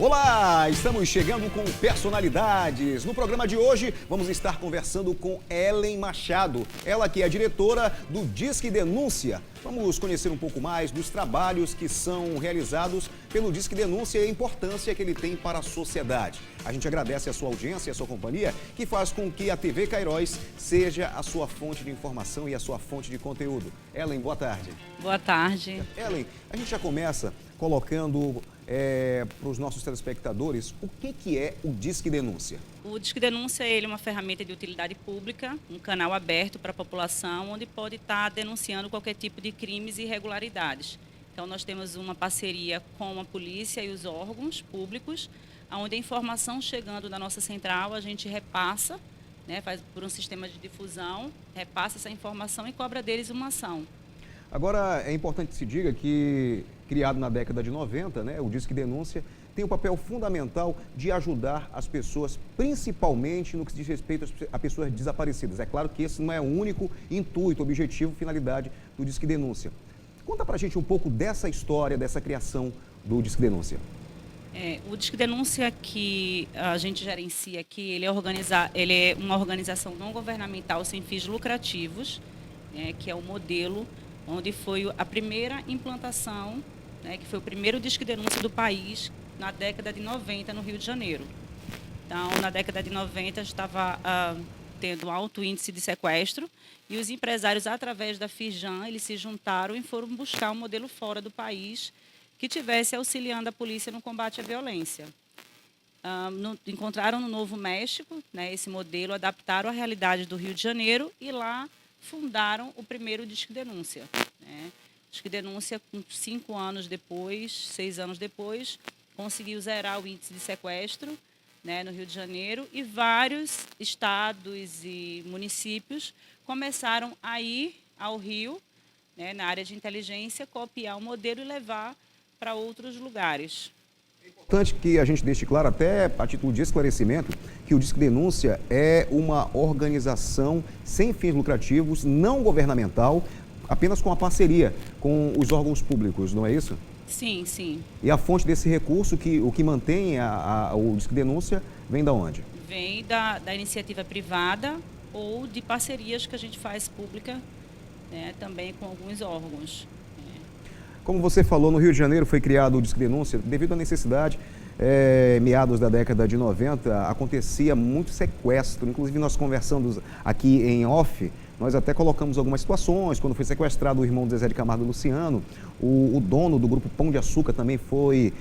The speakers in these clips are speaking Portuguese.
Olá, estamos chegando com personalidades. No programa de hoje, vamos estar conversando com Ellen Machado. Ela que é a diretora do Disque Denúncia. Vamos conhecer um pouco mais dos trabalhos que são realizados pelo Disque Denúncia e a importância que ele tem para a sociedade. A gente agradece a sua audiência e a sua companhia, que faz com que a TV Cairóis seja a sua fonte de informação e a sua fonte de conteúdo. Ellen, boa tarde. Boa tarde. Ellen, a gente já começa colocando para os nossos telespectadores o que é o Disque Denúncia. O Disque Denúncia ele é uma ferramenta de utilidade pública, um canal aberto para a população, onde pode estar denunciando qualquer tipo de crimes e irregularidades. Então, nós temos uma parceria com a polícia e os órgãos públicos, onde a informação chegando na nossa central, a gente repassa, faz por um sistema de difusão, repassa essa informação e cobra deles uma ação. Agora, é importante que se diga que, criado na década de 90, o Disque Denúncia tem um papel fundamental de ajudar as pessoas, principalmente no que diz respeito a pessoas desaparecidas. É claro que esse não é o único intuito, objetivo, finalidade do Disque Denúncia. Conta pra gente um pouco dessa história, dessa criação do Disque Denúncia. O Disque Denúncia que a gente gerencia aqui, ele é uma organização não governamental sem fins lucrativos, que é o modelo onde foi a primeira implantação, que foi o primeiro Disque Denúncia do país na década de 90 no Rio de Janeiro. Então, na década de 90 estava tendo alto índice de sequestro e os empresários, através da Firjan, eles se juntaram e foram buscar um modelo fora do país que tivesse auxiliando a polícia no combate à violência. Encontraram no Novo México, esse modelo, adaptaram à realidade do Rio de Janeiro e lá fundaram o primeiro Disque Denúncia. Disque Denúncia, 5 anos depois, 6 anos depois, conseguiu zerar o índice de sequestro no Rio de Janeiro e vários estados e municípios começaram a ir ao Rio, na área de inteligência, copiar o modelo e levar para outros lugares. É importante que a gente deixe claro, até a título de esclarecimento, que o Disque Denúncia é uma organização sem fins lucrativos, não governamental, apenas com a parceria com os órgãos públicos, não é isso? Sim, sim. E a fonte desse recurso, o que mantém o Disque Denúncia, vem de onde? Vem da iniciativa privada ou de parcerias que a gente faz pública, também com alguns órgãos. Como você falou, no Rio de Janeiro foi criado o Disque Denúncia devido à necessidade. Meados da década de 90, acontecia muito sequestro. Inclusive, nós conversamos aqui em off, nós até colocamos algumas situações, quando foi sequestrado o irmão de Zezé de Camargo e Luciano, o dono do grupo Pão de Açúcar também foi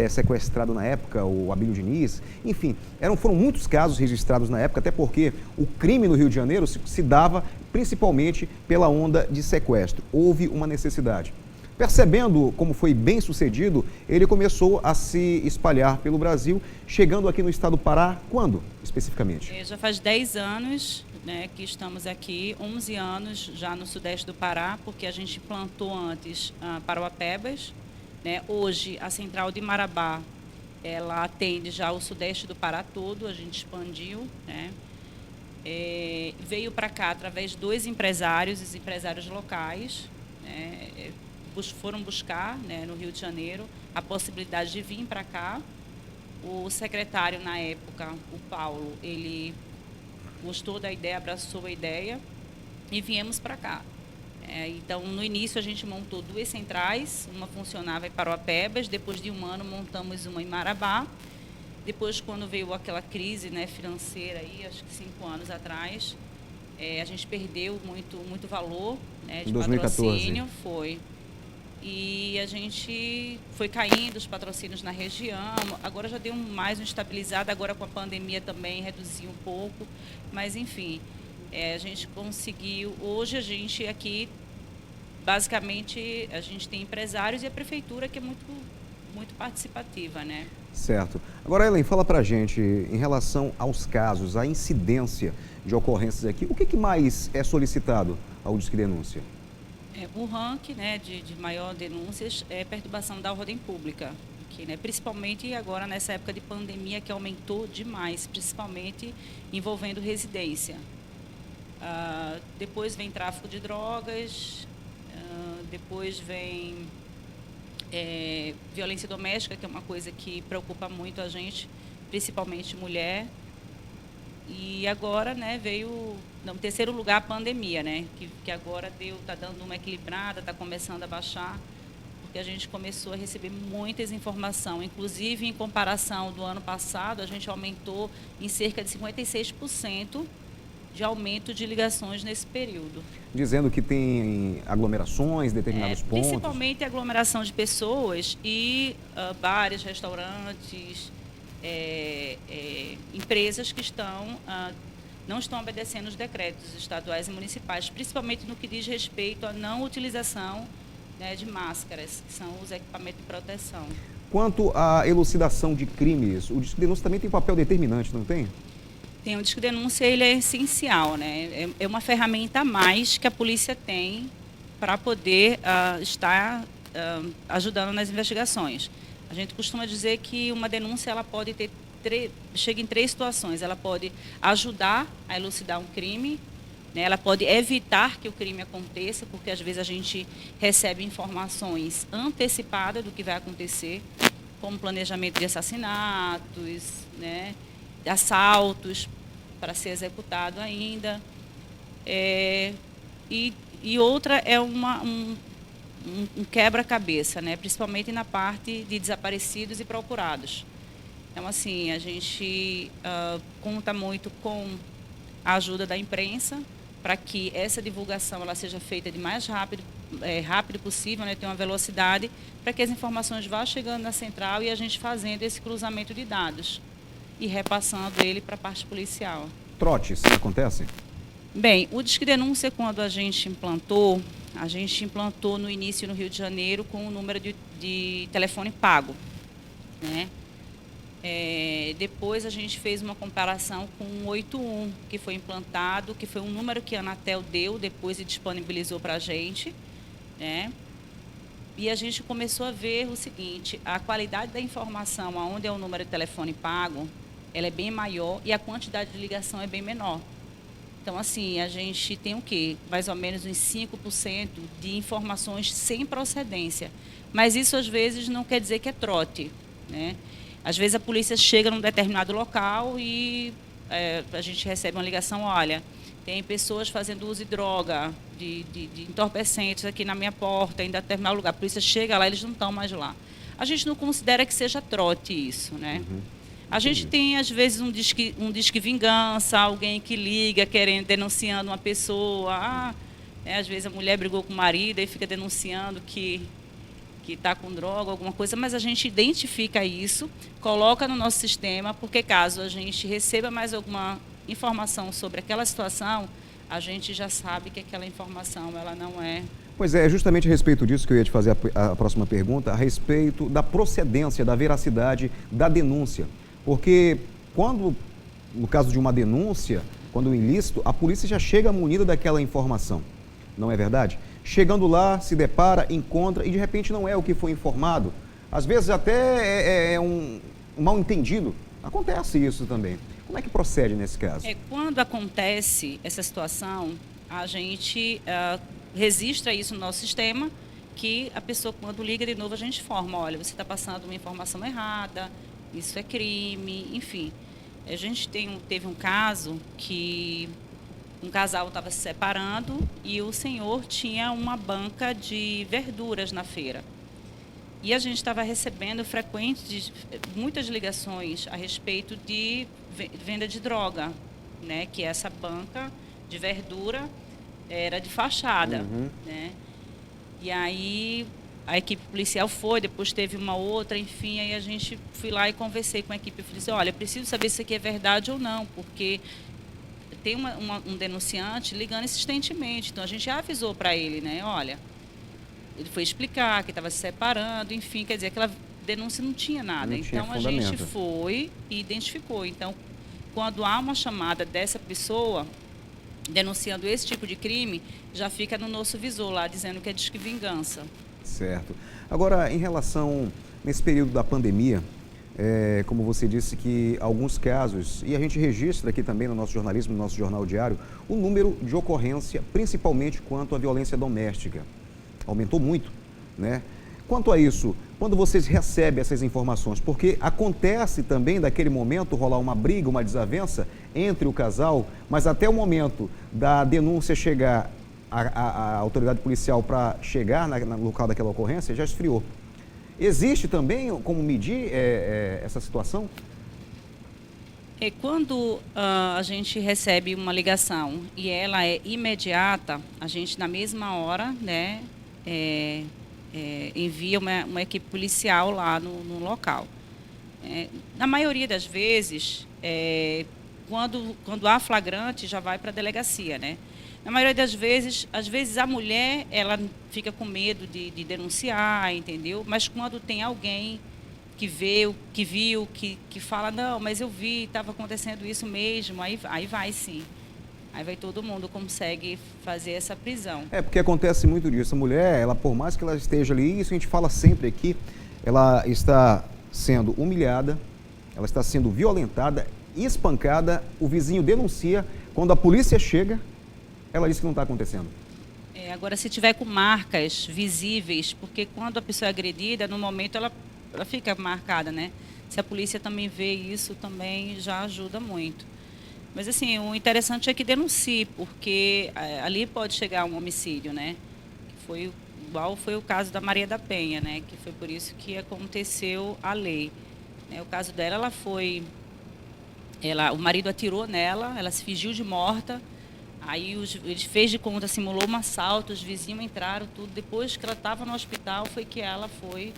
sequestrado na época, o Abílio Diniz. Enfim, foram muitos casos registrados na época, até porque o crime no Rio de Janeiro se dava principalmente pela onda de sequestro. Houve uma necessidade. Percebendo como foi bem sucedido, ele começou a se espalhar pelo Brasil, chegando aqui no estado do Pará, quando especificamente? Já faz 10 anos que estamos aqui, 11 anos já no sudeste do Pará, porque a gente implantou antes Parauapebas. Hoje, a central de Marabá, ela atende já o sudeste do Pará todo, a gente expandiu. Veio para cá através de 2 empresários, os empresários locais, foram buscar no Rio de Janeiro a possibilidade de vir para cá. O secretário, na época, o Paulo, ele gostou da ideia, abraçou a ideia e viemos para cá. Então, no início, a gente montou 2 centrais, uma funcionava em Parauapebas, depois de 1 ano montamos uma em Marabá. Depois, quando veio aquela crise financeira, aí, acho que 5 anos atrás, a gente perdeu muito valor de 2014. patrocínio, foi. E a gente foi caindo os patrocínios na região, agora já deu mais um estabilizado, agora com a pandemia também reduziu um pouco, mas enfim, a gente conseguiu, hoje a gente aqui, basicamente, a gente tem empresários e a prefeitura que é muito participativa, Certo. Agora, Ellen, fala pra gente, em relação aos casos, a incidência de ocorrências aqui, o que mais é solicitado ao Disque Denúncia? O ranking de maior denúncias é perturbação da ordem pública, aqui, principalmente agora nessa época de pandemia que aumentou demais, principalmente envolvendo residência. Depois vem tráfico de drogas, depois vem Violência doméstica, que é uma coisa que preocupa muito a gente, principalmente mulher. E agora, né, veio, no terceiro lugar, a pandemia, né, que agora está dando uma equilibrada, está começando a baixar, porque a gente começou a receber muitas informações, inclusive em comparação do ano passado, a gente aumentou em cerca de 56% de aumento de ligações nesse período. Dizendo que tem aglomerações, determinados pontos. Principalmente aglomeração de pessoas e bares, restaurantes, empresas que não estão obedecendo os decretos estaduais e municipais, principalmente no que diz respeito à não utilização, né, de máscaras, que são os equipamentos de proteção. Quanto à elucidação de crimes, o Disque Denúncia também tem um papel determinante, não tem? Tem, o Disque Denúncia, ele é essencial, né? É uma ferramenta a mais que a polícia tem para poder estar ajudando nas investigações. A gente costuma dizer que uma denúncia ela pode chega em 3 situações. Ela pode ajudar a elucidar um crime, né? Ela pode evitar que o crime aconteça, porque às vezes a gente recebe informações antecipadas do que vai acontecer, como planejamento de assassinatos, né? De assaltos para ser executado ainda. E outra é um quebra-cabeça, né? Principalmente na parte de desaparecidos e procurados. Então, assim, a gente conta muito com a ajuda da imprensa para que essa divulgação ela seja feita de mais rápido possível, né? Ter uma velocidade para que as informações vá chegando na central e a gente fazendo esse cruzamento de dados e repassando ele para a parte policial. Trotes acontecem? Bem, o Disque Denúncia, quando a gente implantou no início no Rio de Janeiro com o número de telefone pago, né? Depois a gente fez uma comparação com o 81, que foi implantado, que foi um número que a Anatel deu depois e disponibilizou para a gente, né? E a gente começou a ver o seguinte: a qualidade da informação, aonde é o número de telefone pago, ela é bem maior e a quantidade de ligação é bem menor. Então, assim, a gente tem o quê? Mais ou menos uns 5% de informações sem procedência. Mas isso, às vezes, não quer dizer que é trote, né? Às vezes, a polícia chega num determinado local e a gente recebe uma ligação: olha, tem pessoas fazendo uso de droga, de entorpecentes aqui na minha porta, em determinado lugar. A polícia chega lá, eles não estão mais lá. A gente não considera que seja trote isso, né? Uhum. A gente tem, às vezes, um disque vingança, alguém que liga denunciando uma pessoa. Às vezes a mulher brigou com o marido e fica denunciando que está com droga, alguma coisa, mas a gente identifica isso, coloca no nosso sistema, porque caso a gente receba mais alguma informação sobre aquela situação, a gente já sabe que aquela informação ela não é... Pois é justamente a respeito disso que eu ia te fazer a próxima pergunta, a respeito da procedência, da veracidade da denúncia. Porque quando, no caso de uma denúncia, quando um ilícito, a polícia já chega munida daquela informação, não é verdade? Chegando lá, se depara, encontra e de repente não é o que foi informado. Às vezes até é um mal-entendido. Acontece isso também. Como é que procede nesse caso? Quando acontece essa situação, a gente registra isso no nosso sistema, que a pessoa, quando liga de novo, a gente informa: olha, você está passando uma informação errada, isso é crime, enfim. A gente teve um caso que um casal estava se separando e o senhor tinha uma banca de verduras na feira. E a gente estava recebendo muitas ligações a respeito de venda de droga, né? Que essa banca de verdura era de fachada, né? E aí a equipe policial foi, depois teve uma outra, enfim, aí a gente fui lá e conversei com a equipe e falei assim: olha, preciso saber se isso aqui é verdade ou não, porque tem um denunciante ligando insistentemente, então a gente já avisou para ele, né? Olha, ele foi explicar que estava se separando, enfim, quer dizer, aquela denúncia não tinha nada. Então a gente foi e identificou. Então, quando há uma chamada dessa pessoa denunciando esse tipo de crime, já fica no nosso visor lá, dizendo que é disque vingança. Certo. Agora, em relação, nesse período da pandemia, como você disse que alguns casos, e a gente registra aqui também no nosso jornalismo, no nosso jornal diário, o número de ocorrência, principalmente quanto à violência doméstica. Aumentou muito, né? quanto a isso, quando vocês recebem essas informações, porque acontece também daquele momento rolar uma briga, uma desavença entre o casal, mas até o momento da denúncia chegar, a autoridade policial para chegar no local daquela ocorrência, já esfriou. Existe também como medir essa situação? Quando a gente recebe uma ligação e ela é imediata, a gente na mesma hora, né, envia uma equipe policial lá no local. Na maioria das vezes, quando há flagrante, já vai para a delegacia, né? Na maioria das vezes, às vezes a mulher ela fica com medo de denunciar, entendeu? Mas quando tem alguém que viu, que fala, não, mas eu vi, estava acontecendo isso mesmo, aí vai sim. Aí vai todo mundo, consegue fazer essa prisão. Porque acontece muito disso. A mulher, ela, por mais que ela esteja ali, isso a gente fala sempre aqui, ela está sendo humilhada, ela está sendo violentada, espancada, o vizinho denuncia, quando a polícia chega, ela diz que não está acontecendo. Agora, se tiver com marcas visíveis, porque quando a pessoa é agredida, no momento ela fica marcada, né? Se a polícia também vê isso, também já ajuda muito. Mas, assim, o interessante é que denuncie, porque ali pode chegar um homicídio, né? Igual foi o caso da Maria da Penha, né? Que foi por isso que aconteceu a lei. O caso dela, o marido atirou nela, ela se fingiu de morta, aí ele fez de conta, simulou um assalto, os vizinhos entraram, tudo. Depois que ela estava no hospital, foi que ela foi,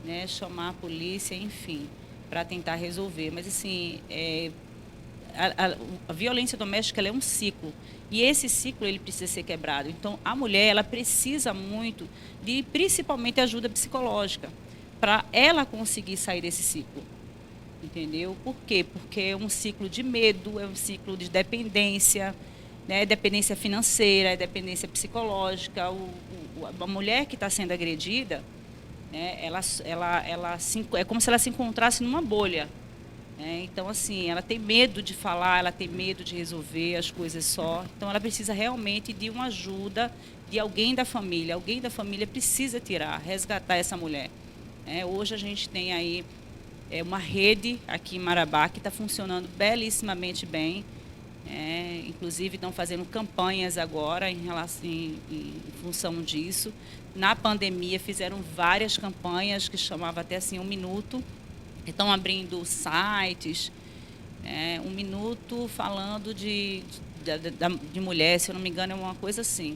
né, chamar a polícia, enfim, para tentar resolver. Mas, assim, a violência doméstica ela é um ciclo, e esse ciclo ele precisa ser quebrado. Então, a mulher ela precisa muito de, principalmente, ajuda psicológica, para ela conseguir sair desse ciclo. Entendeu? Por quê? Porque é um ciclo de medo, é um ciclo de dependência, né? Dependência financeira, dependência psicológica. A mulher que está sendo agredida, né? É como se ela se encontrasse numa bolha. Então, assim, ela tem medo de falar, ela tem medo de resolver as coisas só. Então, ela precisa realmente de uma ajuda de alguém da família. Alguém da família precisa resgatar essa mulher. Hoje a gente tem aí uma rede aqui em Marabá que está funcionando belíssimamente bem. Inclusive, estão fazendo campanhas agora em função disso. Na pandemia, fizeram várias campanhas que chamavam até assim 1 minuto. Estão abrindo sites, 1 minuto falando de mulher, se eu não me engano, é uma coisa assim.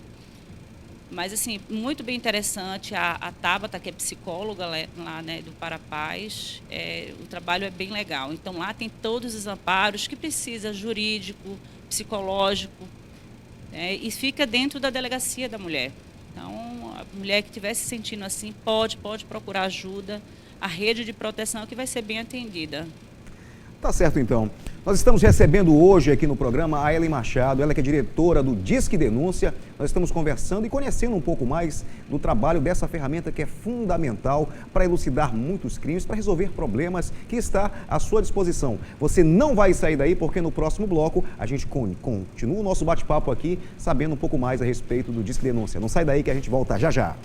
Mas, assim, muito bem interessante. A Tabata, que é psicóloga lá, né, do Parapaz, o trabalho é bem legal. Então, lá tem todos os amparos que precisa, jurídico, psicológico, e fica dentro da delegacia da mulher. Então, a mulher que estiver se sentindo assim, pode procurar ajuda. A rede de proteção que vai ser bem atendida. Tá certo, então. Nós estamos recebendo hoje aqui no programa a Ellen Machado, ela que é diretora do Disque Denúncia. Nós estamos conversando e conhecendo um pouco mais do trabalho dessa ferramenta que é fundamental para elucidar muitos crimes, para resolver problemas, que está à sua disposição. Você não vai sair daí, porque no próximo bloco a gente continua o nosso bate-papo aqui, sabendo um pouco mais a respeito do Disque Denúncia. Não sai daí que a gente volta já já.